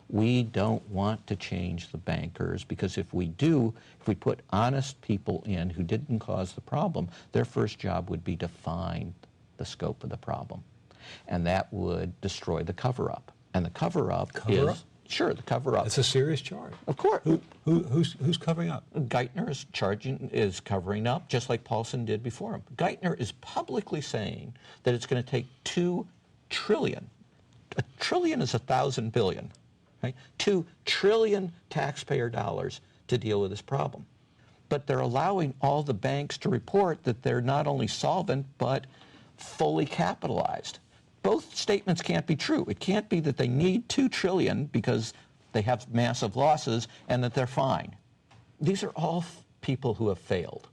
We don't want to change the bankers, because if we do, if we put honest people in who didn't cause the problem, their first job would be to find the scope of the problem. And that would destroy the cover-up. And the cover-up is... Sure, the cover-up. It's a serious charge. Of course. Who's covering up? Geithner is covering up, just like Paulson did before him. Geithner is publicly saying that it's going to take $2 trillion. A trillion is 1,000 billion. Right? 2 trillion taxpayer dollars to deal with this problem. But they're allowing all the banks to report that they're not only solvent, but fully capitalized. Both statements can't be true. It can't be that they need 2 trillion because they have massive losses and that they're fine. These are all people who have failed.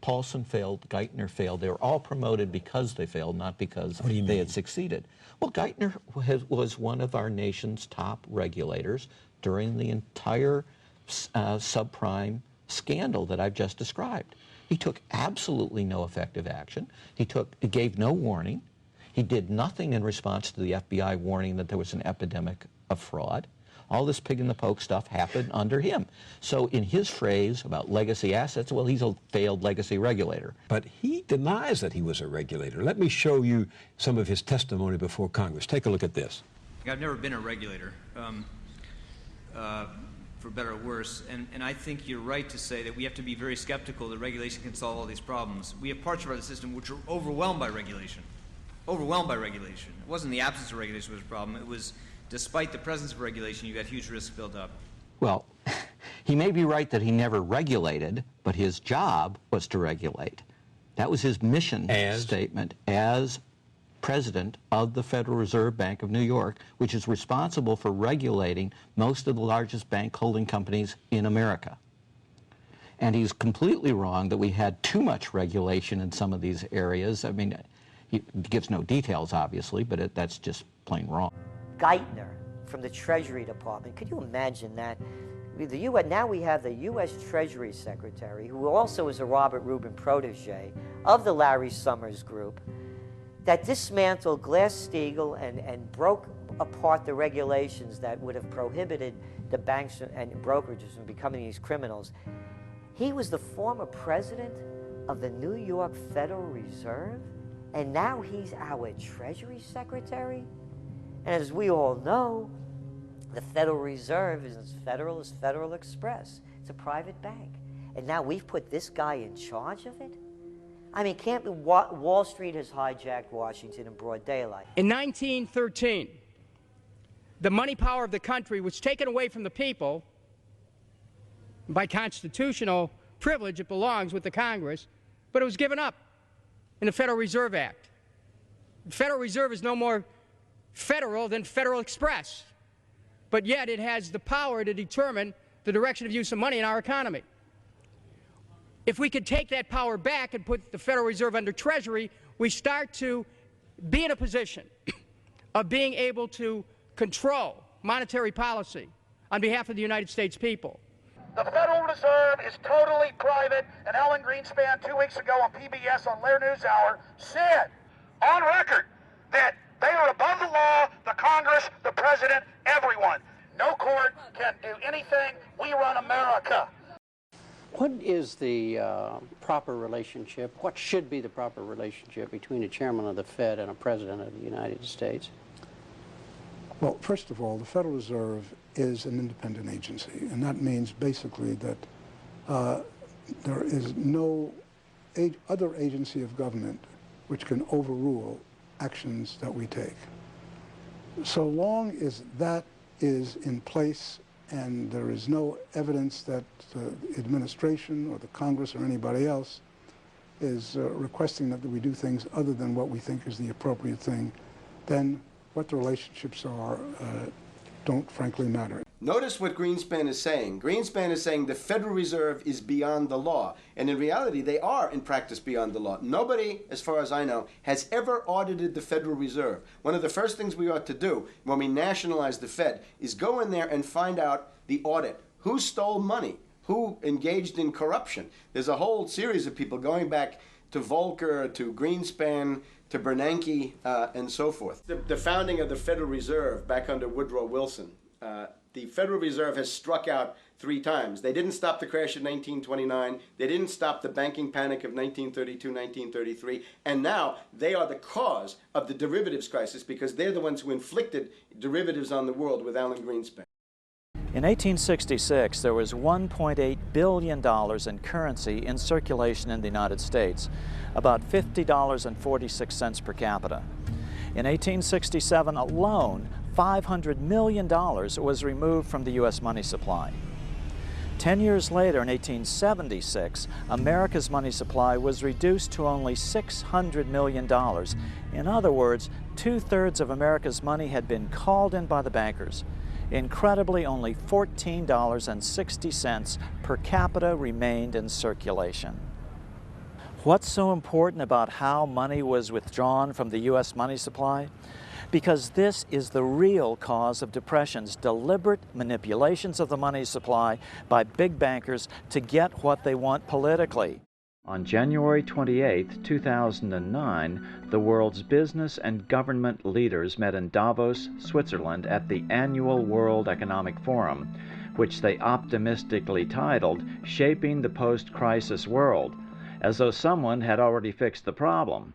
Paulson failed, Geithner failed. They were all promoted because they failed, not because they had succeeded. Well, Geithner was one of our nation's top regulators during the entire subprime scandal that I've just described. He took absolutely no effective action. He gave no warning. He did nothing in response to the FBI warning that there was an epidemic of fraud. All this pig-in-the-poke stuff happened under him. So in his phrase about legacy assets, well, he's a failed legacy regulator. But he denies that he was a regulator. Let me show you some of his testimony before Congress. Take a look at this. I've never been a regulator, for better or worse, and I think you're right to say that we have to be very skeptical that regulation can solve all these problems. We have parts of our system which are overwhelmed by regulation. Overwhelmed by regulation. It wasn't the absence of regulation that was a problem. It was, despite the presence of regulation, you got huge risks built up. Well, he may be right that he never regulated, but his job was to regulate. That was his mission statement as president of the Federal Reserve Bank of New York, which is responsible for regulating most of the largest bank holding companies in America. And he's completely wrong that we had too much regulation in some of these areas. I mean, he gives no details, obviously, but that's just plain wrong. Geithner from the Treasury Department. Could you imagine that? Now we have the U.S. Treasury Secretary, who also is a Robert Rubin protege of the Larry Summers Group, that dismantled Glass-Steagall and broke apart the regulations that would have prohibited the banks and brokerages from becoming these criminals. He was the former president of the New York Federal Reserve, and now he's our Treasury Secretary. And as we all know, the Federal Reserve is as federal as Federal Express. It's a private bank. And now we've put this guy in charge of it? I mean, Wall Street has hijacked Washington in broad daylight. In 1913, the money power of the country was taken away from the people. By constitutional privilege, it belongs with the Congress, but it was given up in the Federal Reserve Act. The Federal Reserve is no more federal than Federal Express, but yet it has the power to determine the direction of use of money in our economy. If we could take that power back and put the Federal Reserve under Treasury, we start to be in a position of being able to control monetary policy on behalf of the United States people. The Federal Reserve is totally private, and Alan Greenspan 2 weeks ago on PBS on Lair NewsHour said on record that they are above the law, the Congress, the President, everyone. No court can do anything. We run America. What is the proper relationship, what should be the proper relationship between a chairman of the Fed and a president of the United States? Well, first of all, the Federal Reserve is an independent agency, and that means basically that there is no other agency of government which can overrule actions that we take. So long as that is in place and there is no evidence that the administration or the Congress or anybody else is requesting that we do things other than what we think is the appropriate thing, then what the relationships are don't frankly matter. Notice what Greenspan is saying. Greenspan is saying the Federal Reserve is beyond the law. And in reality, they are in practice beyond the law. Nobody, as far as I know, has ever audited the Federal Reserve. One of the first things we ought to do when we nationalize the Fed is go in there and find out the audit. Who stole money? Who engaged in corruption? There's a whole series of people going back to Volcker, to Greenspan, to Bernanke, and so forth. The founding of the Federal Reserve back under Woodrow Wilson the Federal Reserve has struck out 3 times. They didn't stop the crash of 1929. They didn't stop the banking panic of 1932, 1933. And now they are the cause of the derivatives crisis because they're the ones who inflicted derivatives on the world with Alan Greenspan. In 1866, there was $1.8 billion in currency in circulation in the United States, about $50.46 per capita. In 1867 alone, $500 million was removed from the U.S. money supply. 10 years later, in 1876, America's money supply was reduced to only $600 million. In other words, 2/3 of America's money had been called in by the bankers. Incredibly, only $14.60 per capita remained in circulation. What's so important about how money was withdrawn from the U.S. money supply? Because this is the real cause of depressions, deliberate manipulations of the money supply by big bankers to get what they want politically. On January 28, 2009, the world's business and government leaders met in Davos, Switzerland at the annual World Economic Forum, which they optimistically titled "Shaping the Post-Crisis World," as though someone had already fixed the problem.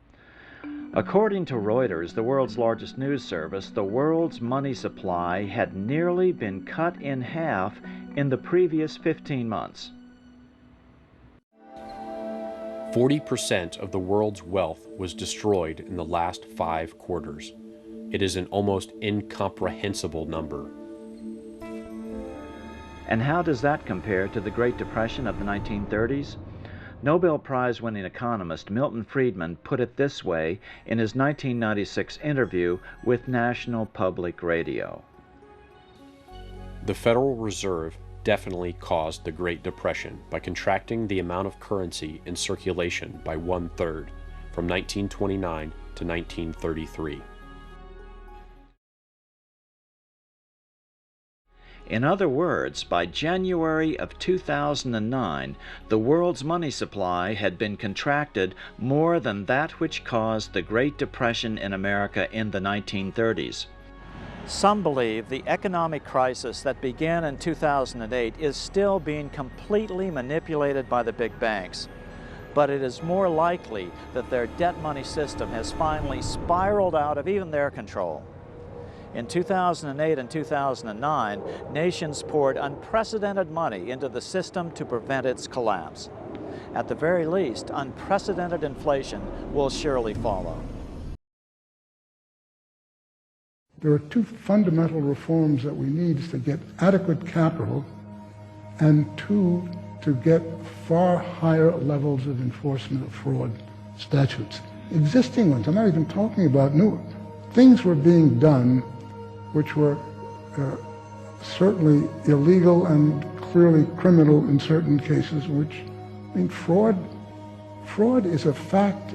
According to Reuters, the world's largest news service, the world's money supply had nearly been cut in half in the previous 15 months. 40% of the world's wealth was destroyed in the last 5 quarters. It is an almost incomprehensible number. And how does that compare to the Great Depression of the 1930s? Nobel Prize-winning economist Milton Friedman put it this way in his 1996 interview with National Public Radio. The Federal Reserve definitely caused the Great Depression by contracting the amount of currency in circulation by 1/3 from 1929 to 1933. In other words, by January of 2009, the world's money supply had been contracted more than that which caused the Great Depression in America in the 1930s. Some believe the economic crisis that began in 2008 is still being completely manipulated by the big banks. But it is more likely that their debt money system has finally spiraled out of even their control. In 2008 and 2009, nations poured unprecedented money into the system to prevent its collapse. At the very least, unprecedented inflation will surely follow. There are 2 fundamental reforms that we need to get adequate capital and 2, to get far higher levels of enforcement of fraud statutes. Existing ones, I'm not even talking about new. Things were being done which were certainly illegal and clearly criminal in certain cases, which, I mean, fraud is a fact.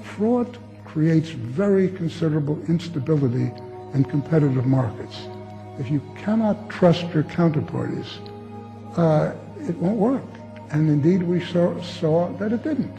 Fraud creates very considerable instability in competitive markets. If you cannot trust your counterparties, it won't work. And indeed, we saw that it didn't.